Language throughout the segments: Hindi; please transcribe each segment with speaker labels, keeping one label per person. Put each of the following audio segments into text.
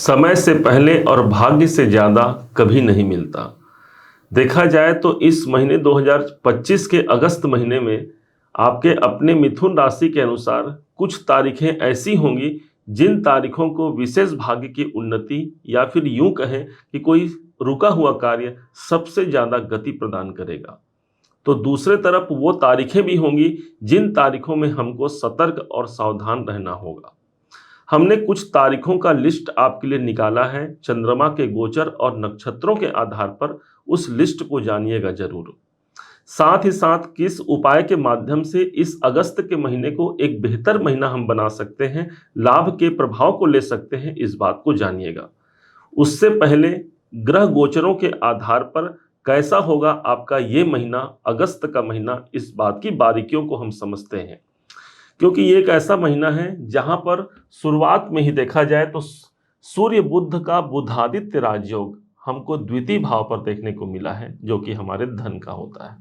Speaker 1: समय से पहले और भाग्य से ज़्यादा कभी नहीं मिलता। देखा जाए तो इस महीने 2025 के अगस्त महीने में आपके अपने मिथुन राशि के अनुसार कुछ तारीखें ऐसी होंगी जिन तारीखों को विशेष भाग्य की उन्नति या फिर यूं कहें कि कोई रुका हुआ कार्य सबसे ज़्यादा गति प्रदान करेगा। तो दूसरे तरफ वो तारीखें भी होंगी जिन तारीखों में हमको सतर्क और सावधान रहना होगा। हमने कुछ तारीखों का लिस्ट आपके लिए निकाला है। चंद्रमा के गोचर और नक्षत्रों के आधार पर उस लिस्ट को जानिएगा जरूर। साथ ही साथ किस उपाय के माध्यम से इस अगस्त के महीने को एक बेहतर महीना हम बना सकते हैं, लाभ के प्रभाव को ले सकते हैं, इस बात को जानिएगा। उससे पहले ग्रह गोचरों के आधार पर कैसा होगा आपका ये महीना, अगस्त का महीना, इस बात की बारीकियों को हम समझते हैं। क्योंकि ये एक ऐसा महीना है जहां पर शुरुआत में ही देखा जाए तो सूर्य बुध का बुधादित्य राजयोग हमको द्वितीय भाव पर देखने को मिला है, जो कि हमारे धन का होता है।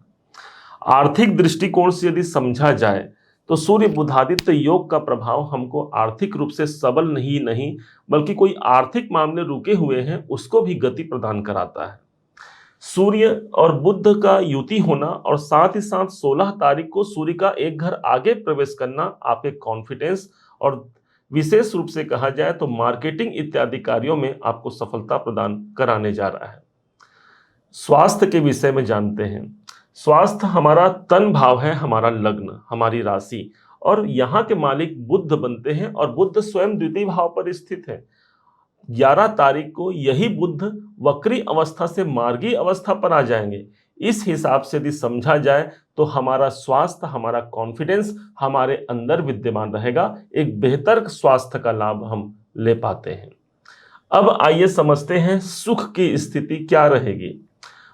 Speaker 1: आर्थिक दृष्टिकोण से यदि समझा जाए तो सूर्य बुधादित्य योग का प्रभाव हमको आर्थिक रूप से सबल नहीं बल्कि कोई आर्थिक मामले रुके हुए हैं उसको भी गति प्रदान कराता है। सूर्य और बुध का युति होना और साथ ही साथ 16 तारीख को सूर्य का एक घर आगे प्रवेश करना आपके कॉन्फिडेंस और विशेष रूप से कहा जाए तो मार्केटिंग इत्यादि कार्यों में आपको सफलता प्रदान कराने जा रहा है। स्वास्थ्य के विषय में जानते हैं। स्वास्थ्य हमारा तन भाव है, हमारा लग्न, हमारी राशि, और यहाँ के मालिक बुध बनते हैं और बुध स्वयं द्वितीय भाव पर स्थित है। 11 तारीख को यही बुध वक्री अवस्था से मार्गी अवस्था पर आ जाएंगे। इस हिसाब से यदि समझा जाए तो हमारा स्वास्थ्य, हमारा कॉन्फिडेंस हमारे अंदर विद्यमान रहेगा, एक बेहतर स्वास्थ्य का लाभ हम ले पाते हैं। अब आइए समझते हैं सुख की स्थिति क्या रहेगी।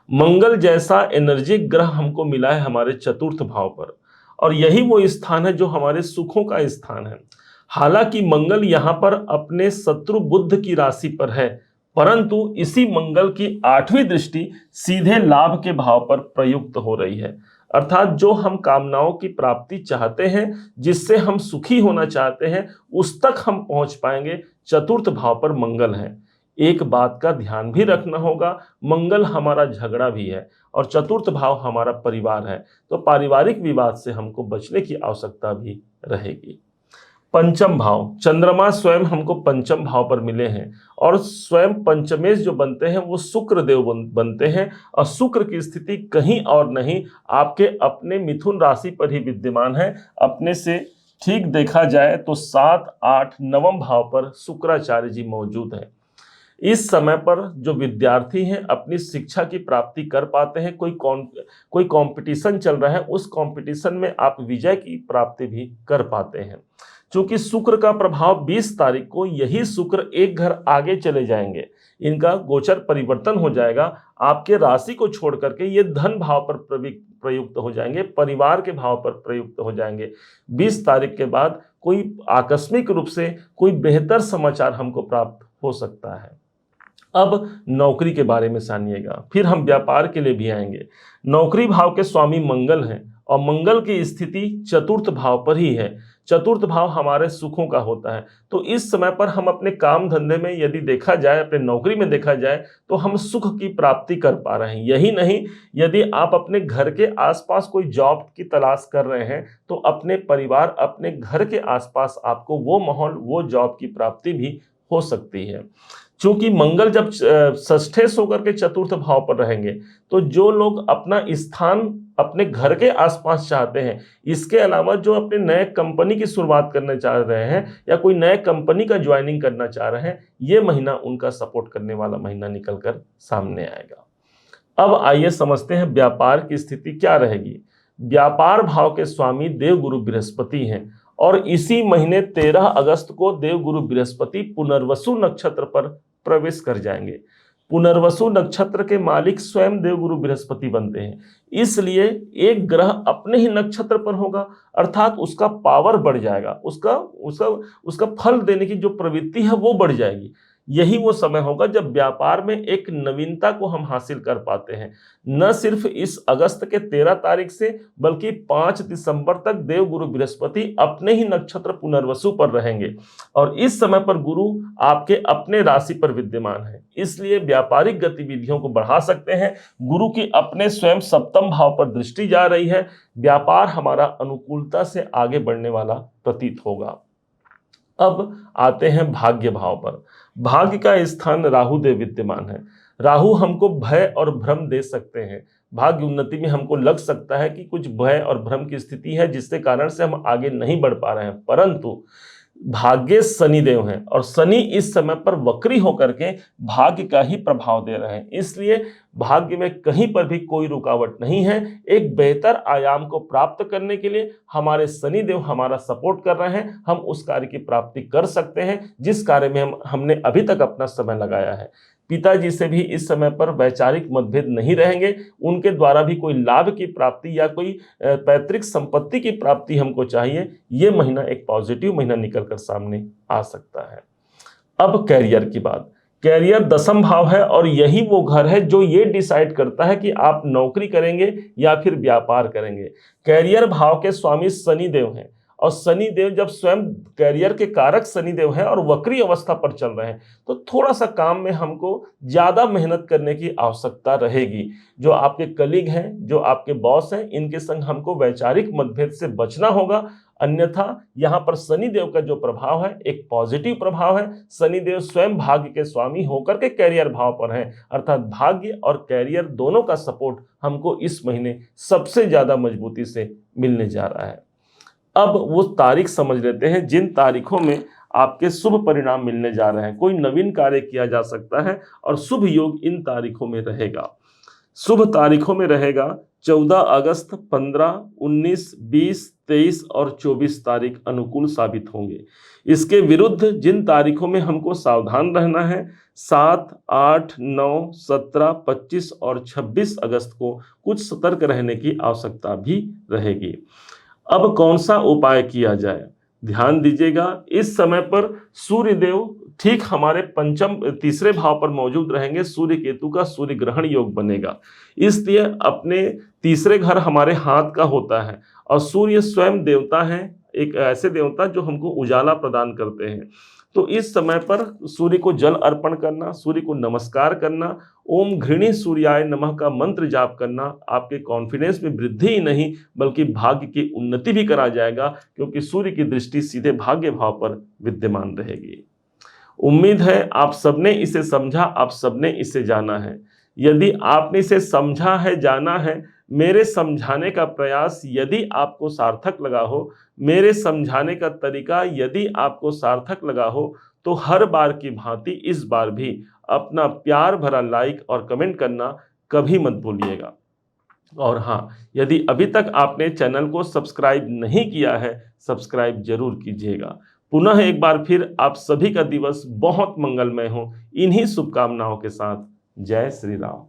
Speaker 1: मंगल जैसा एनर्जी ग्रह हमको मिला है हमारे चतुर्थ भाव पर, और यही वो स्थान है जो हमारे सुखों का स्थान है। हालांकि मंगल यहाँ पर अपने शत्रु बुध की राशि पर है, परंतु इसी मंगल की 8वीं दृष्टि सीधे लाभ के भाव पर प्रयुक्त हो रही है। अर्थात जो हम कामनाओं की प्राप्ति चाहते हैं, जिससे हम सुखी होना चाहते हैं, उस तक हम पहुंच पाएंगे। चतुर्थ भाव पर मंगल है। एक बात का ध्यान भी रखना होगा, मंगल हमारा झगड़ा भी है और चतुर्थ भाव हमारा परिवार है, तो पारिवारिक विवाद से हमको बचने की आवश्यकता भी रहेगी। पंचम भाव, चंद्रमा स्वयं हमको पंचम भाव पर मिले हैं और स्वयं पंचमेश जो बनते हैं वो शुक्र देव बनते हैं, और शुक्र की स्थिति कहीं और नहीं आपके अपने मिथुन राशि पर ही विद्यमान है। अपने से ठीक देखा जाए तो 7, 8, 9 भाव पर शुक्राचार्य जी मौजूद हैं। इस समय पर जो विद्यार्थी हैं अपनी शिक्षा की प्राप्ति कर पाते हैं। कोई कंपटीशन चल रहा है, उस कंपटीशन में आप विजय की प्राप्ति भी कर पाते हैं। चूंकि शुक्र का प्रभाव 20 तारीख को यही शुक्र एक घर आगे चले जाएंगे, इनका गोचर परिवर्तन हो जाएगा। आपके राशि को छोड़ करके ये धन भाव पर प्रयुक्त हो जाएंगे, परिवार के भाव पर प्रयुक्त हो जाएंगे। 20 तारीख के बाद कोई आकस्मिक रूप से कोई बेहतर समाचार हमको प्राप्त हो सकता है। अब नौकरी के बारे में जानिएगा, फिर हम व्यापार के लिए भी आएंगे। नौकरी भाव के स्वामी मंगल हैं और मंगल की स्थिति चतुर्थ भाव पर ही है। चतुर्थ भाव हमारे सुखों का होता है, तो इस समय पर हम अपने काम धंधे में यदि देखा जाए, अपने नौकरी में देखा जाए, तो हम सुख की प्राप्ति कर पा रहे हैं। यही नहीं, यदि आप अपने घर के आसपास कोई जॉब की तलाश कर रहे हैं तो अपने परिवार, अपने घर के आसपास आपको वो माहौल, वो जॉब की प्राप्ति भी हो सकती है। चूंकि मंगल जब षष्ठेश होकर के चतुर्थ भाव पर रहेंगे, तो जो लोग अपना स्थान अपने घर के आसपास चाहते हैं, इसके अलावा जो अपने नए कंपनी की शुरुआत करना चाह रहे हैं या कोई नए कंपनी का ज्वाइनिंग करना चाह रहे हैं, ये महीना उनका सपोर्ट करने वाला महीना निकल कर सामने आएगा। अब आइए समझते हैं व्यापार की स्थिति क्या रहेगी। व्यापार भाव के स्वामी देवगुरु बृहस्पति हैं और इसी महीने 13 अगस्त को देवगुरु बृहस्पति पुनर्वसु नक्षत्र पर प्रवेश कर जाएंगे। पुनर्वसु नक्षत्र के मालिक स्वयं देवगुरु बृहस्पति बनते हैं, इसलिए एक ग्रह अपने ही नक्षत्र पर होगा, अर्थात उसका पावर बढ़ जाएगा, उसका फल देने की जो प्रवृत्ति है वो बढ़ जाएगी। यही वो समय होगा जब व्यापार में एक नवीनता को हम हासिल कर पाते हैं। न सिर्फ इस अगस्त के 13 तारीख से, बल्कि 5 दिसंबर तक देवगुरु बृहस्पति अपने ही नक्षत्र पुनर्वसु पर रहेंगे और इस समय पर गुरु आपके अपने राशि पर विद्यमान है, इसलिए व्यापारिक गतिविधियों को बढ़ा सकते हैं। गुरु की अपने स्वयं सप्तम भाव पर दृष्टि जा रही है। व्यापार हमारा अनुकूलता से आगे बढ़ने वाला प्रतीत होगा। अब आते हैं भाग्य भाव पर। भाग्य का स्थान राहु देव विद्यमान है। राहु हमको भय और भ्रम दे सकते हैं। भाग्य उन्नति में हमको लग सकता है कि कुछ भय और भ्रम की स्थिति है जिसके कारण से हम आगे नहीं बढ़ पा रहे हैं, परंतु भाग्य शनि देव हैं और शनि इस समय पर वक्री होकर के भाग्य का ही प्रभाव दे रहे हैं, इसलिए भाग्य में कहीं पर भी कोई रुकावट नहीं है। एक बेहतर आयाम को प्राप्त करने के लिए हमारे शनि देव हमारा सपोर्ट कर रहे हैं। हम उस कार्य की प्राप्ति कर सकते हैं जिस कार्य में हमने अभी तक अपना समय लगाया है। पिताजी से भी इस समय पर वैचारिक मतभेद नहीं रहेंगे। उनके द्वारा भी कोई लाभ की प्राप्ति या कोई पैतृक संपत्ति की प्राप्ति हमको चाहिए। ये महीना एक पॉजिटिव महीना निकल कर सामने आ सकता है। अब कैरियर की बात। कैरियर दसम भाव है और यही वो घर है जो ये डिसाइड करता है कि आप नौकरी करेंगे या फिर व्यापार करेंगे। कैरियर भाव के स्वामी शनि देव हैं और शनि देव जब स्वयं कैरियर के कारक शनि देव हैं और वक्री अवस्था पर चल रहे हैं तो थोड़ा सा काम में हमको ज़्यादा मेहनत करने की आवश्यकता रहेगी। जो आपके कलीग हैं, जो आपके बॉस हैं, इनके संग हमको वैचारिक मतभेद से बचना होगा। अन्यथा यहाँ पर शनि देव का जो प्रभाव है एक पॉजिटिव प्रभाव है। शनि देव स्वयं भाग्य के स्वामी होकर के कैरियर भाव पर हैं, अर्थात भाग्य और कैरियर दोनों का सपोर्ट हमको इस महीने सबसे ज़्यादा मजबूती से मिलने जा रहा है। अब वो तारीख समझ लेते हैं जिन तारीखों में आपके शुभ परिणाम मिलने जा रहे हैं। कोई नवीन कार्य किया जा सकता है और शुभ योग इन तारीखों में रहेगा। शुभ तारीखों में रहेगा 14 अगस्त, 15, 19, 20, 23 और 24 तारीख अनुकूल साबित होंगे। इसके विरुद्ध जिन तारीखों में हमको सावधान रहना है 7, 8, 9, 17, 25 और 26 अगस्त को कुछ सतर्क रहने की आवश्यकता भी रहेगी। अब कौन सा उपाय किया जाए, ध्यान दीजिएगा। इस समय पर सूर्य देव ठीक हमारे पंचम तीसरे भाव पर मौजूद रहेंगे। सूर्य केतु का सूर्य ग्रहण योग बनेगा, इसलिए अपने तीसरे घर हमारे हाथ का होता है और सूर्य स्वयं देवता है, एक ऐसे देवता जो हमको उजाला प्रदान करते हैं। तो इस समय पर सूर्य को जल अर्पण करना, सूर्य को नमस्कार करना, ओम घृणी सूर्याय नमः का मंत्र जाप करना आपके कॉन्फिडेंस में वृद्धि ही नहीं बल्कि भाग्य की उन्नति भी करा जाएगा, क्योंकि सूर्य की दृष्टि सीधे भाग्य भाव पर विद्यमान रहेगी। उम्मीद है आप सबने इसे समझा, आप सबने इसे जाना है। यदि आपने इसे समझा है, जाना है, मेरे समझाने का प्रयास यदि आपको सार्थक लगा हो, मेरे समझाने का तरीका यदि आपको सार्थक लगा हो, तो हर बार की भांति इस बार भी अपना प्यार भरा लाइक और कमेंट करना कभी मत भूलिएगा। और हाँ, यदि अभी तक आपने चैनल को सब्सक्राइब नहीं किया है, सब्सक्राइब जरूर कीजिएगा। पुनः एक बार फिर आप सभी का दिवस बहुत मंगलमय हो, इन्हीं शुभकामनाओं के साथ। जय श्री राम।